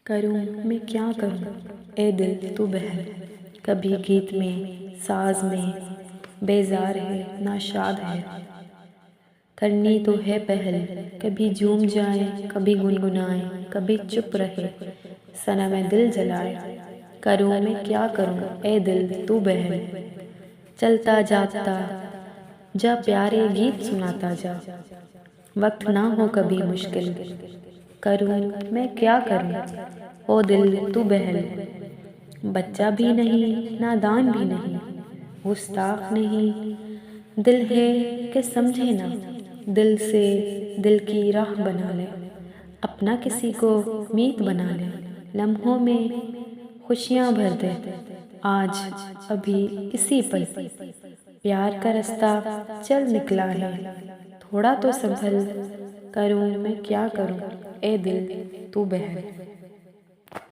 करूं मैं क्या करूं ए दिल तू बहल। कभी गीत में साज में बेजार है नाशाद है। करनी तो है पहल, कभी झूम जाए कभी गुनगुनाए कभी चुप रहे सनम दिल जलाए। करूं मैं क्या करूं ए दिल तू बहल। चलता जाता जा प्यारे गीत सुनाता जा, वक्त ना हो कभी मुश्किल। करूं मैं क्या करूं ओ दिल तू बहल। बच्चा भी नहीं नादान भी नहीं, गुस्ताख नहीं, दिल है कि समझे ना। दिल से दिल की राह बना ले, अपना किसी को मीत बना ले। लम्हों में खुशियाँ भर दे आज अभी इसी पल। प्यार का रास्ता चल निकला है, थोड़ा तो संभल। करूं मैं क्या करूं ए दिल तू बहल।